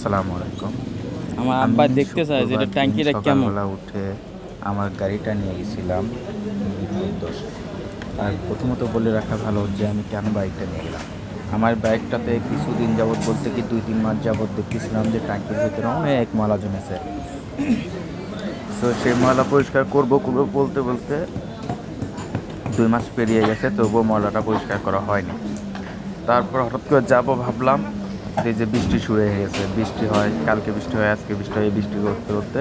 আসসালামু আলাইকুম। আমার আমি আব্বা দেখতে চায় যে শুক্রবার এটা দিন ট্যাঙ্কিটা কেমন। সকালবেলা উঠে আমার গাড়িটা নিয়ে গেছিলাম মিরপুর 10-এ। আর প্রথমত বলে রাখা ভালো যে আমি কেন বাইকটা নিয়ে গেলাম। আমার বাইকটাতে কিছুদিন যাবৎ বলতে কি ২-৩ মাস যাবৎ দেখতেছিলাম যে ট্যাঙ্কির ভিতরে অনেক ময়লা জমেছে। সো সেই ময়লা পরিষ্কার করব বলতে বলতে ২ মাস পেরিয়ে গেছে, তবুও ময়লাটা পরিষ্কার করা হয়নি। তারপর হঠাৎ করে যাবো ভাবলাম, যে বৃষ্টি শুরু হয়ে গেছে, বৃষ্টি হয়, কালকে বৃষ্টি হয়, আজকে বৃষ্টি হয়, এই বৃষ্টি করতে করতে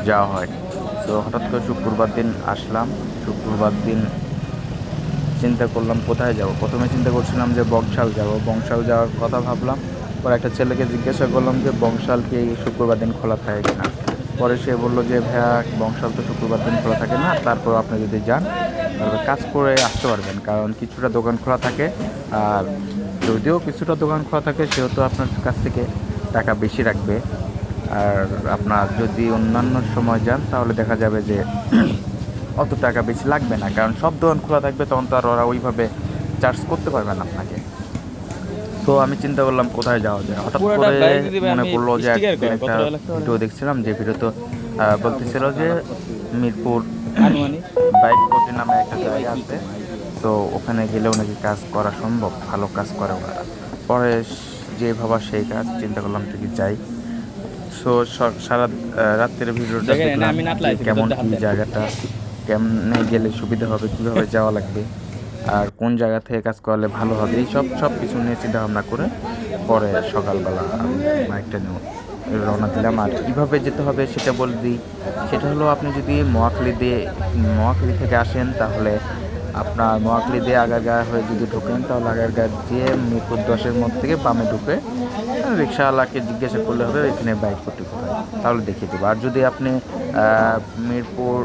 যাওয়া হয়নি। তো হঠাৎ করে শুক্রবার দিন আসলাম। শুক্রবার দিন চিন্তা করলাম কোথায় যাব। প্রথমে চিন্তা করছিলাম যে বংশাল যাব, বংশাল যাওয়ার কথা ভাবলাম। পরে একটা ছেলেকে জিজ্ঞাসা করলাম যে বংশাল কি শুক্রবার দিন খোলা থাকে কিনা। পরে সে বললো যে ভাইয়া বংশাল তো শুক্রবার দিন খোলা থাকে না, তারপর আপনি যদি যান তাহলে কাজ করে আসতে পারবেন, কারণ কিছুটা দোকান খোলা থাকে। আর যদিও কিছুটা দোকান খোলা থাকে সেহেতু আপনার কাছ থেকে টাকা বেশি রাখবে। আর আপনার যদি অন্যান্য সময় যান তাহলে দেখা যাবে যে অত টাকা বেশি লাগবে না, কারণ সব দোকান খোলা থাকবে, তখন তো আর ওরা ওইভাবে চার্জ করতে পারবে না আপনাকে। তো আমি চিন্তা করলাম কোথায় যাওয়া যায়। হঠাৎ পুরোটা করে বাইক যদি ভাই মনে আমি পড়লো যে স্টিকার একদিন করা কত একটা টাকা লাগতে পারে ভিডিও দেখছিলাম, যে ভিডিওতে বলতেছিল যে মিরপুর আনুমানিক। বাইক কোর্টে নামে একটা জায়গা আছে। তো ওখানে গেলেও নাকি কাজ করা সম্ভব, ভালো কাজ করে ওনারা। পরে যে ভাবা সেই কাজ, চিন্তা করলাম ঠিকই যাই। সো সারা রাত্রের ভিডিওটা দেখেন এনে দেখলাম আমি নাটলা যে আছি কেমন ভিতরতে হাত কি দেন। জায়গাটা, কেমনে গেলে সুবিধা হবে, কিভাবে যাওয়া লাগবে, আর কোন জায়গা থেকে কাজ করলে ভালো হবে, এই সব কিছু নিয়ে চিন্তা ভাবনা করে পরে সকালবেলা আমি বাইকটা নিয়ে রওনা দিলাম। আর কীভাবে যেতে হবে সেটা বলে দিই। সেটা হলো, আপনি যদি মহাখালী থেকে আসেন তাহলে আপনার মহাখালী দিয়ে আগারগাঁ হয়ে যদি ঢোকেন তাহলে আগারগাঁ দিয়ে মিরপুর 10-এর মধ্যে থেকে বামে ঢুকে রিক্সাওয়ালাকে জিজ্ঞাসা করলে হবে এখানে বাইক কোটি কোথায়, তাহলে দেখিয়ে দেবো। আর যদি আপনি মিরপুর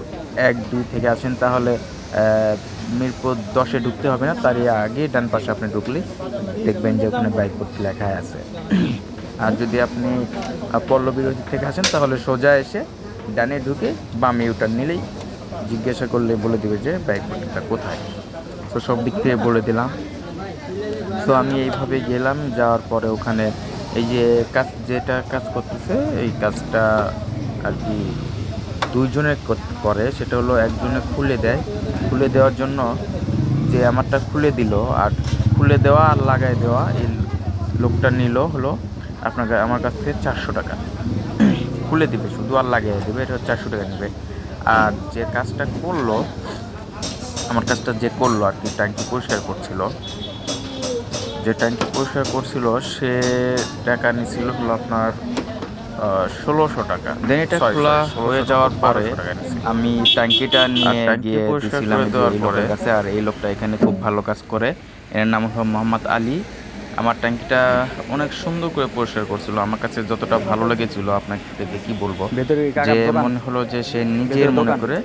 1-2 থেকে আসেন তাহলে মিরপুর 10-এ ঢুকতে হবে না, তারই আগে ডান পাশে আপনি ঢুকলেই দেখবেন যে ওখানে বাইক ভর্তি লেখা আছে। আর যদি আপনি পল্লবী থেকে আসেন তাহলে সোজা এসে ডানে ঢুকে বামে ইউটার্ন নিলেই জিজ্ঞাসা করলে বলে দিবে যে বাইক ভর্তিটা কোথায়। তো সব দিক থেকে বলে দিলাম। তো আমি এইভাবে গেলাম, যাওয়ার পরে ওখানে এই যে যেটা কাজ করতেছে এই কাজটা আর কি দুইজনে করে। সেটা হলো একজনে খুলে দেয়, খুলে দেওয়ার জন্য যে আমারটা খুলে দিল, আর খুলে দেওয়া আর লাগাই দেওয়া এই লোকটা নিল হলো আপনাকে আমার কাছ থেকে 400 টাকা। খুলে দিবে শুধু আর লাগিয়ে দেবে, এটা 400 টাকা নেবে। আর যে কাজটা করলো, আমার কাজটা যে করলো আর কি, ট্যাঙ্কি পরিষ্কার করছিল, যে ট্যাঙ্কি পরিষ্কার করছিল সে টাকা নিছিল হলো আপনার 1600 টাকা। দেন এটা খোলা হয়ে যাওয়ার পরে আমি ট্যাঙ্কিটা নিয়ে গিয়ে দিয়েছিলাম যে এই লোকের কাছে। আর এই লোকটা এখানে খুব ভালো কাজ করে, এর নাম হলো মোহাম্মদ আলী। আমার ট্যাঙ্কিটা অনেক সুন্দর করে পরিষ্কার করছিল, আমার কাছে যতটা ভালো লেগেছিল আপনাকে কি বলবো, ভেতরে যে মনে হলো যে সে নিজের মনে করে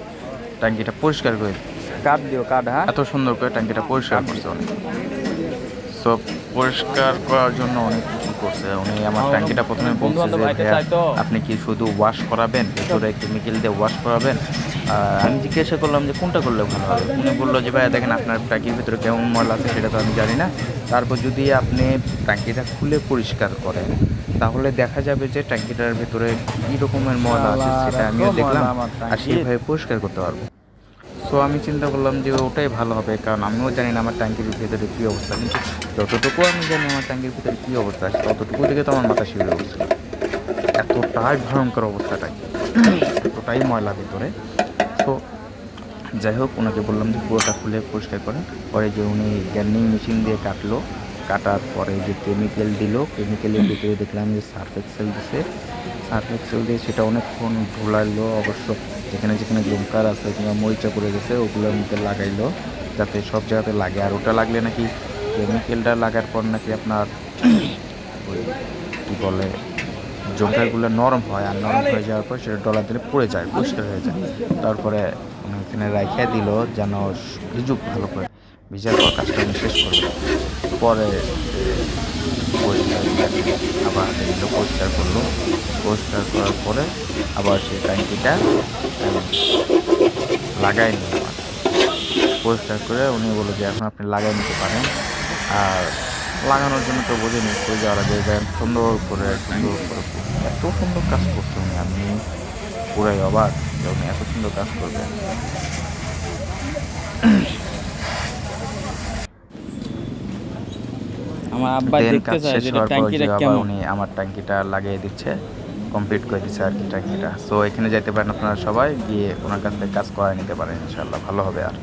ট্যাঙ্কিটা পরিষ্কার করে দিচ্ছে। কাঠ দিও কাঠ। হ্যাঁ এত সুন্দর করে ট্যাঙ্কিটা পরিষ্কার করছে অনেক। সো পরিষ্কার করার জন্য অনেক কিছু করছে উনি। আমার ট্যাঙ্কিটা প্রথমে বন্ধু বলছে বান্ধব যে আইতে ভাইয়া চাই তো। আপনি কি শুধু ওয়াশ করাবেন, ভিতরে কেমিক্যাল দিয়ে ওয়াশ করাবেন? আমি জিজ্ঞাসা করলাম যে কোনটা করলে ভালো হবে। উনি বললো যে ভাইয়া দেখেন আপনার ট্যাঙ্কির ভিতরে কেমন ময়লা আছে সেটা তো আমি জানি না, তারপর যদি আপনি ট্যাঙ্কিটা খুলে পরিষ্কার করেন তাহলে দেখা যাবে যে ট্যাঙ্কিটার ভিতরে কী রকমের ময়লা আছে সেটা আমিও দেখলাম, আর সেইভাবে পরিষ্কার করতে পারবো। সো আমি চিন্তা করলাম যে ওটাই ভালো হবে, কারণ আমিও জানি না আমার ট্যাঙ্কির ভিতরে কী অবস্থা, কিন্তু যতটুকু আমি জানি আমার ট্যাঙ্কির ভিতরে কী অবস্থা আছে ততটুকু থেকে তো আমার মাথা শিউরে উঠছিল। এতটাই ভয়ঙ্কর অবস্থাটাই, এতটাই ময়লা ভিতরে। তো যাই হোক, ওনাকে বললাম যে পুরোটা খুলে পরিষ্কার করেন। পরে যে উনি গ্যান্ডিং মেশিন দিয়ে কাটলো, কাটার পরে যে কেমিক্যাল দিল, কেমিক্যালের ভিতরে দেখলাম যে সার্ফ এক্সেল দিছে। সার্ফ এক্সেল দিয়ে সেটা অনেকক্ষণ ধুলাইলো, অবশ্য যেখানে যেখানে জমকার আছে কিংবা মরিচা পড়ে গেছে ওগুলোর মধ্যে লাগাইলো যাতে সব জায়গাতে লাগে। আর ওটা লাগলে নাকি কেমিক্যালটা লাগার পর নাকি আপনার ওই কী বলে জমকারগুলো নরম হয়, আর নরম হয়ে যাওয়ার পর সেটা ডলার দিলে পড়ে যায়, পরিষ্কার হয়ে যায়। তারপরে ওখানে রাইখা দিল যেন ভিজুক ভালো করে, ভিজার পর কাজটা উনি শেষ করবে। পরে পরিষ্কার আবার হাতে নিল, পরিষ্কার করলো, পরিষ্কার করার পরে আবার সেই ট্যাঙ্কিটা লাগাই নিল। আমার পরিষ্কার করে উনি বললো যে এখন আপনি লাগাই নিতে পারেন। আর লাগানোর জন্য তো বোঝেনি কই যাওয়া লাগে, দেখেন সুন্দর করে এত সুন্দর কাজ করছে উনি, আমি পুরাই অবাক যে উনি এত সুন্দর কাজ করবে। আমার আব্বা দেন দেখতে কাজ চায় শেষ যে হওয়ার পর ট্যাঙ্কিটা যে আবার কেমন। উনি আমার ট্যাঙ্কিটা লাগিয়ে দিচ্ছে, কমপ্লিট করে দিচ্ছে আর কি ট্যাঙ্কিটা। সো এখানে যাইতে পারেন আপনারা সবাই, গিয়ে ওনার কাছ থেকে কাজ করায় নিতে পারেন, ইনশাল্লাহ ভালো হবে। আর